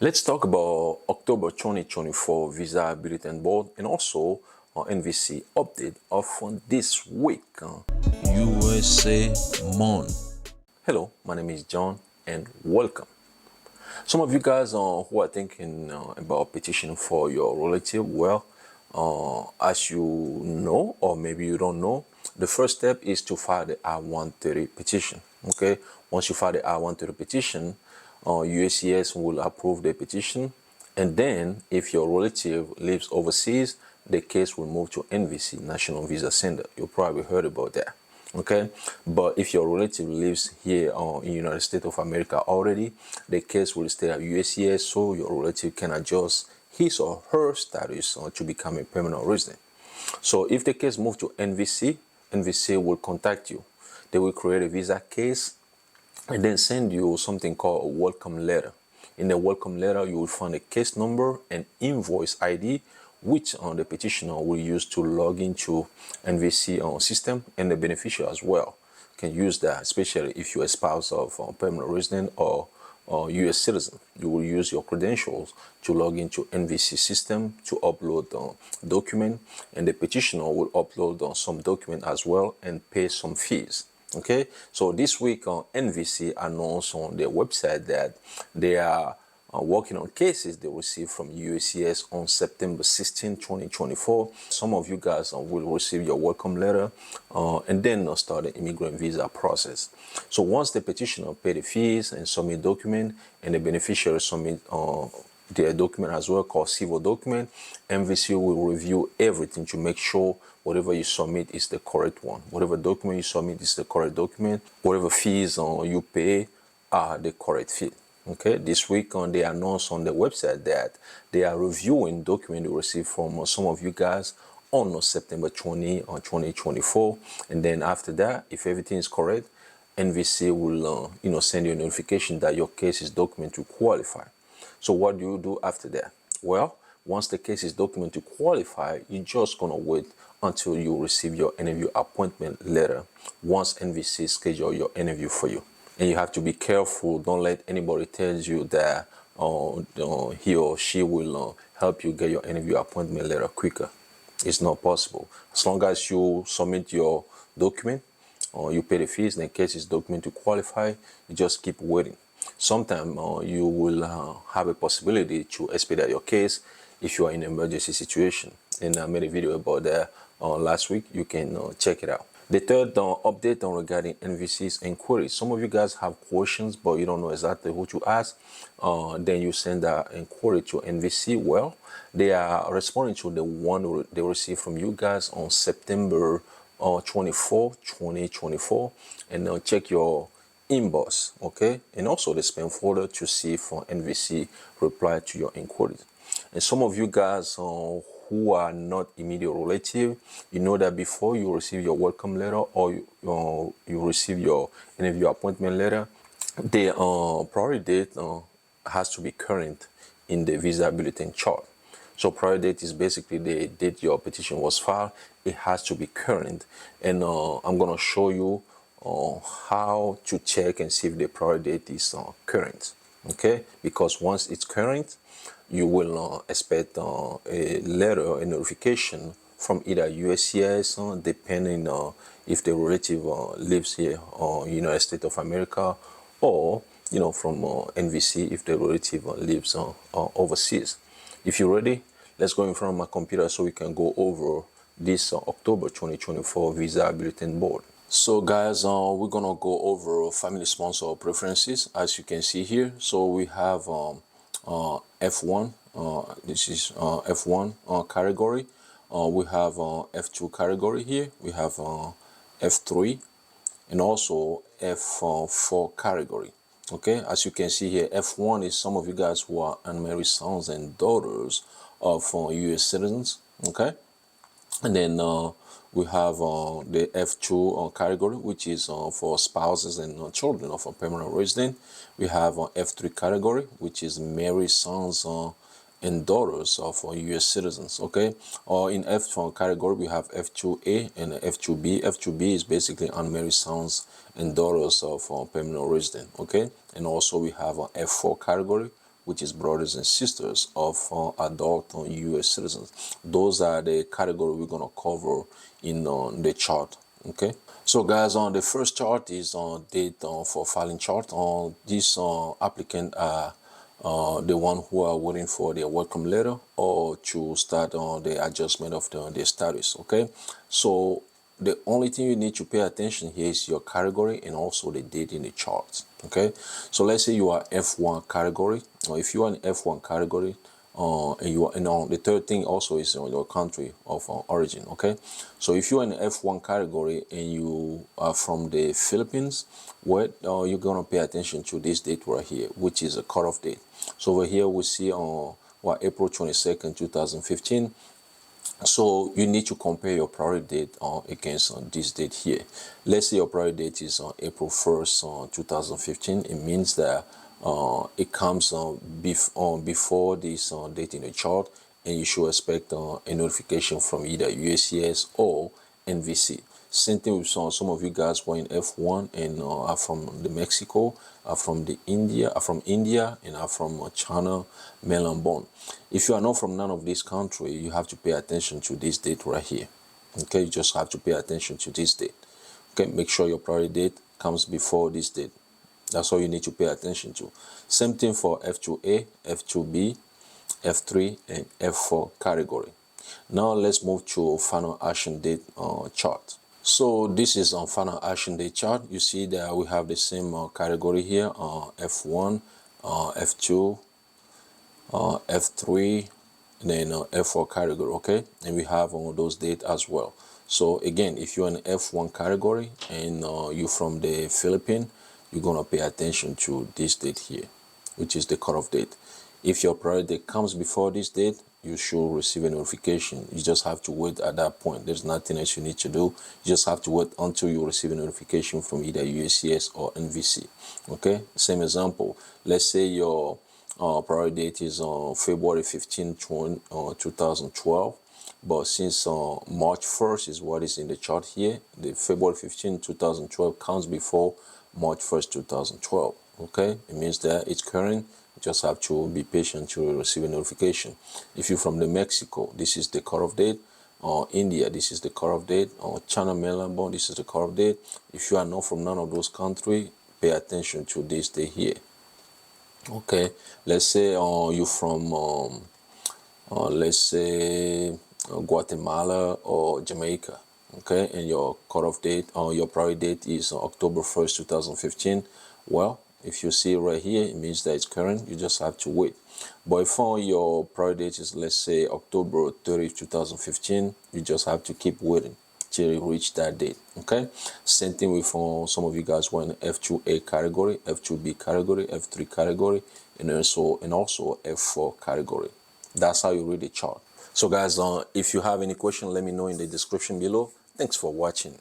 Let's talk about October 2024 Visa Bulletin Board and also NVC update of this week. USA MONDE. Hello, my name is John and welcome. Some of you guys who are thinking about petitioning for your relative, well, as you know, or maybe you don't know, the first step is to file the I-130 petition. Okay, once you file the I-130 petition, USCIS will approve the petition, and then if your relative lives overseas, the case will move to NVC, National Visa Center. You probably heard about that. Okay, but if your relative lives here in the United States of America already, the case will stay at USCIS, so your relative can adjust his or her status to become a permanent resident. So if the case moves to NVC, NVC will contact you. They will create a visa case and then send you something called a welcome letter. In the welcome letter, you will find a case number and invoice ID, which the petitioner will use to log into NVC system, and the beneficiary as well can use that, especially if you're a spouse of a permanent resident or U.S. citizen. You will use your credentials to log into NVC system to upload document, and the petitioner will upload some document as well and pay some fees. Okay, so this week NVC announced on their website that they are working on cases they received from USCIS on September 16, 2024. Some of you guys will receive your welcome letter and then start the immigrant visa process. So once the petitioner pay the fees and submit document, and the beneficiary submit their document as well, called civil document, MVC will review everything to make sure whatever you submit is the correct one. Whatever document you submit is the correct document. Whatever fees you pay are the correct fee. Okay, this week they announced on the website that they are reviewing document they received from some of you guys on September 20 or 2024, and then after that, if everything is correct, NVC will send you a notification that your case is documented to qualify. So what do you do after that? Well, once the case is documented to qualify, you're just gonna wait until you receive your interview appointment letter once NVC schedule your interview for you. And you have to be careful. Don't let anybody tell you that he or she will help you get your interview appointment letter quicker. It's not possible. As long as you submit your document, you pay the fees, and the case is documented to qualify, you just keep waiting. Sometimes you will have a possibility to expedite your case if you are in an emergency situation. And I made a video about that last week. You can check it out. The third update regarding NVC's inquiries. Some of you guys have questions, but you don't know exactly who to ask. Then you send an inquiry to NVC. Well, they are responding to the one they received from you guys on September 24, 2024. And check your inbox, okay? And also the spam folder to see if NVC reply to your inquiries. And some of you guys who are not immediate relative, you know that before you receive your welcome letter or you receive your interview appointment letter, the priority date has to be current in the visa bulletin chart. So priority date is basically the date your petition was filed. It has to be current, and I'm gonna show you how to check and see if the priority date is current. Okay, because once it's current, you will expect a letter, a notification from either USCIS, depending if the relative lives here or United States of America, or from NVC if the relative lives overseas. If you're ready, let's go in front of my computer so we can go over this October 2024 Visa Bulletin Board. So guys, we're gonna go over family sponsor preferences, as you can see here. So we have F1, this is F1 category. We have F2 category here. We have F3 and also F4 category. Okay, as you can see here, F1 is some of you guys who are unmarried sons and daughters of U.S. citizens. Okay, and then we have the F2 category, which is for spouses and children of a permanent resident. We have F3 category, which is married sons and daughters of U.S. citizens. Okay, or in F1 category we have F2A and F2B. F2B is basically unmarried sons and daughters of permanent resident. Okay, and also we have F4 category, which is brothers and sisters of adult U.S. citizens. Those are the category we're going to cover in the chart. Okay, so guys, on the first chart is on date for filing chart. On this applicant are the one who are waiting for their welcome letter or to start on the adjustment of their status. Okay, so the only thing you need to pay attention here is your category and also the date in the chart. Okay, so let's say you are F1 category, or if you are in F1 category, and you are, the third thing also is your country of origin. Okay, so if you are in F1 category and you are from the Philippines, what you're gonna pay attention to this date right here, which is a cutoff date. So over here we see on April 22nd 2015. So you need to compare your priority date against this date here. Let's say your priority date is on April 1st 2015. It means that it comes before this date in the chart, and you should expect a notification from either USCIS or NVC. Same thing with some of you guys who are in F1 and are from the Mexico, are from India, and are from China, mainland born. If you are not from none of these countries, you have to pay attention to this date right here. Okay, you just have to pay attention to this date. Okay, make sure your priority date comes before this date. That's all you need to pay attention to. Same thing for F2A, F2B, F3, and F4 category. Now let's move to final action date chart. So this is on final action date chart. You see that we have the same category here, F1, F2, F3, and then F4 category. Okay, and we have those dates as well. So again, if you're in F1 category and you're from the Philippines, you're gonna pay attention to this date here, which is the cutoff date. If your priority date comes before this date, you should receive a notification. You just have to wait at that point. There's nothing else you need to do. You just have to wait until you receive a notification from either USCIS or NVC. Okay, same example. Let's say your priority date is on February 15, 2012. But since March 1st is what is in the chart here, the February 15, 2012 comes before March 1st, 2012. Okay, it means that it's current. You just have to be patient to receive a notification. If you're from the Mexico, this is the cutoff date. India, this is the cutoff date. China, mainland born, this is the cutoff date. If you are not from none of those countries, pay attention to this day here. Okay, let's say you're from let's say Guatemala or Jamaica. Okay, and your cutoff date or your priority date is October 1st 2015. Well, if you see right here, it means that it's current. You just have to wait. But if your priority date is, let's say, October 30th 2015, you just have to keep waiting till you reach that date. Okay, same thing with some of you guys who are in F2A category, F2B category, F3 category, and also F4 category. That's how you read the chart. So guys, if you have any question, let me know in the description below. Thanks for watching.